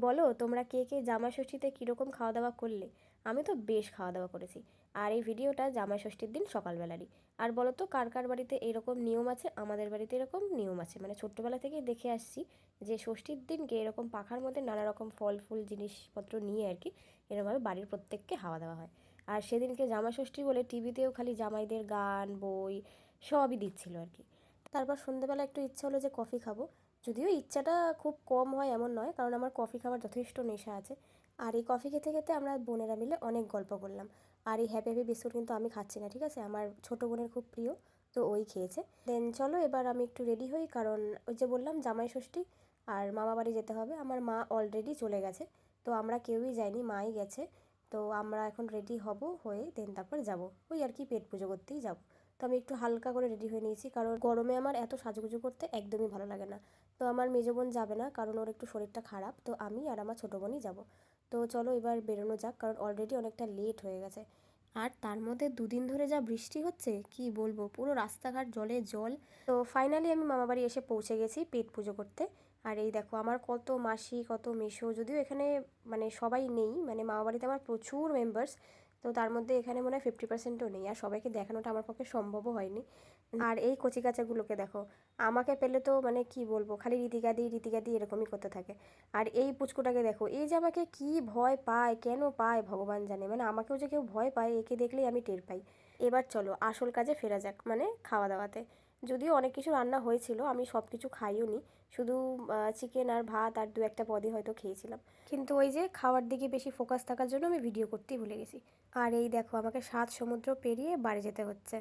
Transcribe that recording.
বলো তোমরা কে কে জামাই ষষ্ঠীতে কীরকম খাওয়া দাওয়া করলে? আমি তো বেশ খাওয়া দাওয়া করেছি। আর এই ভিডিওটা জামাই ষষ্ঠীর দিন সকালবেলারই। আর বলো তো কার কার বাড়িতে এরকম নিয়ম আছে? আমাদের বাড়িতে এরকম নিয়ম আছে, মানে ছোট্টবেলা থেকেই দেখে আসছি যে ষষ্ঠীর দিনকে এরকম পাখার মধ্যে নানা রকম ফল ফুল জিনিসপত্র নিয়ে আর কি এরকমভাবে বাড়ির প্রত্যেককে খাওয়া দাওয়া হয়। আর সেদিনকে জামাই ষষ্ঠী বলে টিভিতেও খালি জামাইদের গান বই সবই দিচ্ছিল আর কি। তারপর সন্ধ্যেবেলা একটু ইচ্ছা হলো যে কফি খাবো। যদিও ইচ্ছাটা খুব কম হয় এমন নয়, কারণ আমার কফি খাওয়ার যথেষ্ট নেশা আছে। আর এই কফি খেতে খেতে আমরা বোনেরা মিলে অনেক গল্প করলাম। আর এই হ্যাপি হ্যাপি বিস্কুট কিন্তু আমি খাচ্ছি না, ঠিক আছে, আমার ছোটো বোনের খুব প্রিয়, তো ওই খেয়েছে। দেন চলো এবার আমি একটু রেডি হই, কারণ ওই যে বললাম জামাই ষষ্ঠী আর মামা বাড়ি যেতে হবে। আমার মা অলরেডি চলে গেছে, তো আমরা কেউই যাইনি, মাই গেছে। তো আমরা এখন রেডি হব, হয়ে দেন তারপর যাব ওই আর কি পেট পুজো করতেই যাব। তো আমি একটু হালকা করে রেডি হয়ে নিয়েছি, কারণ গরমে আমার এত সাজুগুজু করতে একদমই ভালো লাগে না। তো আমার মেজো বোন যাবে না, কারণ ওর একটু শরীরটা খারাপ, তো আমি আর আমার ছোটো বোনই যাব। তো চলো এবার বেরোনো যাক, কারণ অলরেডি অনেকটা লেট হয়ে গেছে। আর তার মধ্যে দুদিন ধরে যা বৃষ্টি হচ্ছে কি বলবো, পুরো রাস্তাঘাট জলে জল। তো ফাইনালি আমি মামাবাড়ি এসে পৌঁছে গেছি পেট পুজো করতে। আর এই দেখো আমার কত মাসি কত মেশো, যদিও এখানে মানে সবাই নেই, মানে মামাবাড়িতে আমার প্রচুর মেম্বার্স, তো তার মধ্যে এখানে মনে হয় 50%ও নেই, আর সবাইকে দেখানোটা আমার পক্ষে সম্ভবও হয়নি। আর এই কচিকাচাগুলোকে দেখো, আমাকে পেলে তো মানে কি বলবো, খালি রীতিকা দি এরকমই করতে থাকে। আর এই পুচকুটাকে দেখো, এই যে আমাকে কি ভয় পায়, কেন পায় ভগবান জানে, মানে আমাকেও যে কেউ ভয় পায় একে দেখলেই আমি টের পাই। এবার চলো আসল কাজে ফেরা যাক, মানে খাওয়া দাওয়াতে। যদিও অনেক কিছু রান্না হয়েছিল, আমি সব কিছু খাইও নি, শুধু চিকেন আর ভাত আর দু একটা পদই হয়তো খেয়েছিলাম। কিন্তু ওই যে খাওয়ার দিকে বেশি ফোকাস থাকার জন্য আমি ভিডিও করতেই ভুলে গেছি। আর এই দেখো আমাকে 7 সমুদ্র পেরিয়ে বাড়ি যেতে হচ্ছে।